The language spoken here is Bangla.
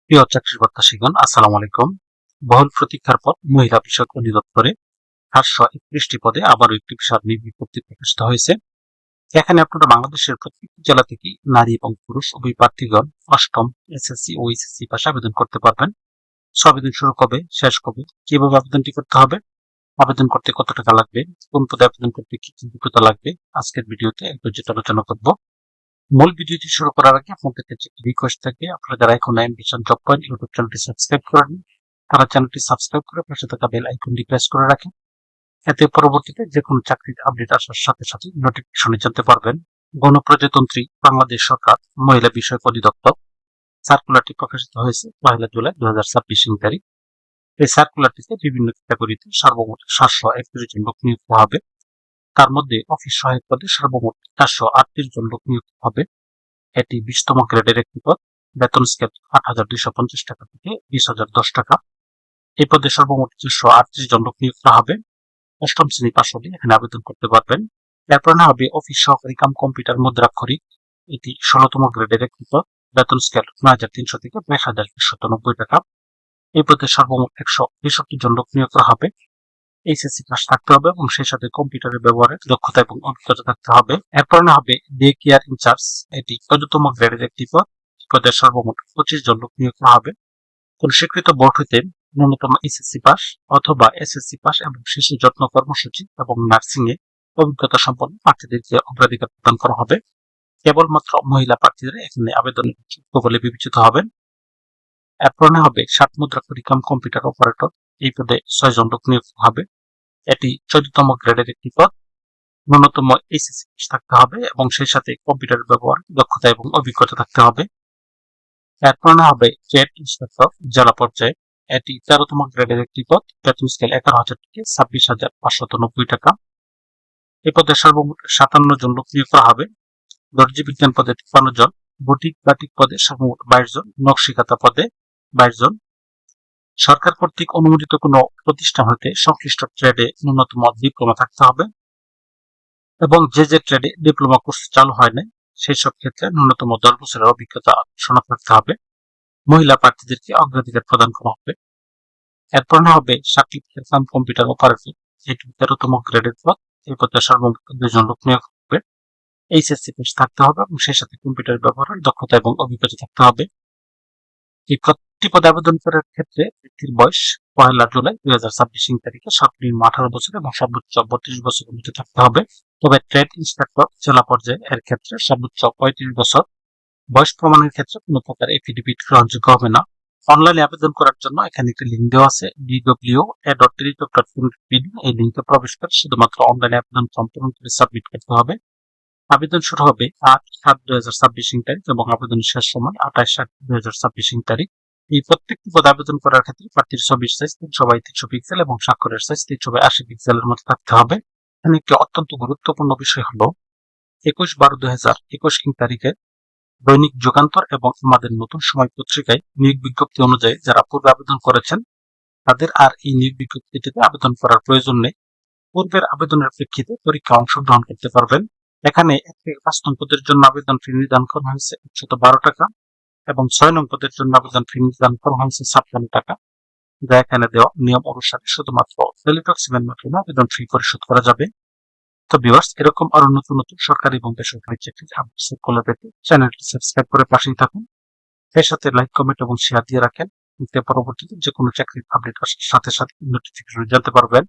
প্রিয় চাকরি প্রত্যাশীগণ, আসসালামু আলাইকুম। বহুল প্রতীক্ষার পর মহিলা বিষয়ক অধিদপ্তরে 831টি পদে আবারও একটি বিশাল নিয়োগ বিজ্ঞপ্তি প্রকাশিত হয়েছে। এখানে আপনারা বাংলাদেশের প্রত্যেকটি জেলা থেকে নারী এবং পুরুষ উভয় প্রার্থীগণ অষ্টম এসএসসি ও এইচএসসি পাশে আবেদন করতে পারবেন। আবেদন শুরু কবে, শেষ কবে, কিভাবে আবেদনটি করতে হবে, আবেদন করতে কত টাকা লাগবে, কোন পদে আবেদন করতে কি কি যোগ্যতা লাগবে, আজকের ভিডিওতে একটু যেটা আলোচনা করব। মূল ভিডিওটি শুরু করার আগে আপনাদের কাছে একটি রিকোয়েস্ট থাকে, আপনারা যারা এখন অ্যাম্বিশন জব পয়েন্ট ইউটিউব চ্যানেলটি সাবস্ক্রাইব করেন, তারা চ্যানেলটি সাবস্ক্রাইব করে পাশে থাকা বেল আইকনটি প্রেস করে রাখেন। এতে পরবর্তীতে যে কোনো চাকরির আপডেট আসার সাথে সাথে নোটিফিকেশনে জানতে পারবেন। গণপ্রজাতন্ত্রী বাংলাদেশ সরকার মহিলা বিষয়ক অধিদপ্তর সার্কুলারটি প্রকাশিত হয়েছে 1 জুলাই 2026 তারিখ। এই সার্কুলারটিতে বিভিন্ন ক্যাটাগরিতে সর্বমোট 731 জন লোক নিয়োগ হবে। তার মধ্যে অফিস সহায়ক পদে সর্বমোট 438 জন লোক নিয়োগ হবে। এটি 20তম গ্রেডের একটি পদ। বেতন স্কেল 8,250 টাকা থেকে 20,010 টাকা। এই পদে সর্বমোট 438 জন লোক নিয়োগ করা হবে। অষ্টম শ্রেণী পাশ হলে এখানে আবেদন করতে পারবেন। এরপর না হবে অফিস সহকারী কাম কম্পিউটার মুদ্রাক্ষরিক। এটি 16তম গ্রেডের একটি পদ। বেতন স্কেল 9,300 থেকে 22,190 টাকা। এই পদে সর্বমোট 163 জন লোক নিয়োগ করা হবে। এইচএসসি পাস থাকতে হবে এবং সেই সাথে কম্পিউটারের ব্যবহারে দক্ষতা এবং অভিজ্ঞতা থাকতে হবে। এরপর না হবে ডে কেয়ার ইনচার্জ। এটি 14তম গ্রেডের একটি পদ। পদের সর্বমোট 25 জন লোক নিয়োগ করা হবে। কোন স্বীকৃত বোর্ড হইতে ন্যূনতম এসএসসি পাস অথবা এসএসসি পাস এবং শিশু যত্ন কর্মসূচি এবং নার্সিং এ অভিজ্ঞতা সম্পন্ন প্রার্থীদেরকে অগ্রাধিকার প্রদান করা হবে। কেবলমাত্র মহিলা প্রার্থীদের এখানে আবেদনের যোগ্য বলে বিবেচিত হবেন। এরপর না হবে 60 মুদ্রাক্ষরিক কাম কম্পিউটার অপারেটর। এই পদে 6 জন লোক নিয়োগ হবে। এটি 14তম গ্রেডের একটি পদ। ন্যূনতম এইচএসসি পাস থাকতে হবে এবং সেই সাথে কম্পিউটারের ব্যবহার দক্ষতা এবং অভিজ্ঞতা থাকতে হবে। এরপর না হবে ট্রেড ইন্সপেক্টর জেলা পর্যায়ে। এটি 13তম গ্রেডের একটি পদ। বেতন স্কেল 11,000 থেকে 26,590 টাকা। এই পদে সর্বমোট 57 জন লোক নিয়োগ করা হবে। দর্জি বিজ্ঞান পদে 53 জন, বুটিক বাটিক পদে সর্বমোট 22 জন, নকশিকাতা পদে 22 জন। সরকার কর্তৃক অনুমোদিত কোনো প্রতিষ্ঠান হতে সংশ্লিষ্ট ট্রেডে ন্যূনতম ডিপ্লোমা থাকতে হবে এবং যে ট্রেডে ডিপ্লোমা কোর্স চালু হয় নাই সেই সব ক্ষেত্রে ন্যূনতম 10 বছরের অভিজ্ঞতা সনদ থাকতে হবে। মহিলা প্রার্থীদেরকে অগ্রাধিকার প্রদান করা হবে। এরপর না হবে সার্টিফিকেট কাম কম্পিউটার অপারেটর। এটি 13তম গ্রেডের পদ। এই পদে সর্বমোট 2 জন লোক নিয়োগ হবে। এইচএসসি পাস থাকতে হবে এবং সেই সাথে কম্পিউটার ব্যবহারের দক্ষতা এবং অভিজ্ঞতা থাকতে হবে। এই প্রতিটি পদে আবেদন করার ক্ষেত্রে ব্যক্তির বয়স 1 জুলাই 2026 তারিখে সর্বনিম্ন 18 বছর এবং সর্বোচ্চ 32 বছরের মধ্যে থাকতে হবে। তবে ট্রেড ইন্সপেক্টর জেলা পর্যায়ে এর ক্ষেত্রে সর্বোচ্চ 35 বছর। বয়স প্রমাণের ক্ষেত্রে কোনো প্রকার এফিডেভিট গ্রহণযোগ্য হবে না। অনলাইনে আবেদন করার জন্য এখানে একটি লিঙ্ক দেওয়া আছে, www.telejob.pd। এই লিঙ্কে প্রবেশ করে শুধুমাত্র অনলাইনে আবেদন ফর্ম পূরণ করে সাবমিট করতে হবে। আবেদন শুরু হবে 8/7/2026 তারিখ এবং আবেদনের শেষ সময় 28/7/2026 তারিখ। এই প্রত্যেকটি পদে আবেদন করার ক্ষেত্রে প্রার্থীর ছবির সাইজ 300x300 পিক্সেল এবং স্বাক্ষরের সাইজ 300x80 পিক্সেলের মধ্যে থাকতে হবে। এখানে একটি অত্যন্ত গুরুত্বপূর্ণ বিষয় হলো 21/12/2021 তারিখে দৈনিক যুগান্তর এবং আমাদের নতুন সময় পত্রিকায় নিয়োগ বিজ্ঞপ্তি অনুযায়ী যারা পূর্বে আবেদন করেছেন তাদের আর এই নিয়োগ বিজ্ঞপ্তিটিতে আবেদন করার প্রয়োজন নেই। পূর্বের আবেদনের প্রেক্ষিতে পরীক্ষা অংশগ্রহণ করতে পারবেন। এখানে 1 থেকে 5 নং পদের জন্য আবেদন ফি নির্ধারণ করা হয়েছে 112 টাকা এবং 6 নং পদের জন্য আবেদন ফি নির্ধারণ করা হয়েছে 56 টাকা, যা এখানে দেওয়া নিয়ম অনুসারে শুধুমাত্র টেলিটক সিমের মাধ্যমে আবেদন ফি পরিশোধ করা যাবে। তো ভিউয়ার্স, এরকম আরো নতুন নতুন সরকারি এবং বেসরকারি চাকরির আপডেট সার্কুলার পেতে চ্যানেলটি সাবস্ক্রাইব করে পাশেই থাকুন। এর সাথে লাইক, কমেন্ট এবং শেয়ার দিয়ে রাখেন। পরবর্তীতে যে কোনো চাকরির আপডেট আসার সাথে সাথে নোটিফিকেশন জানতে পারবেন।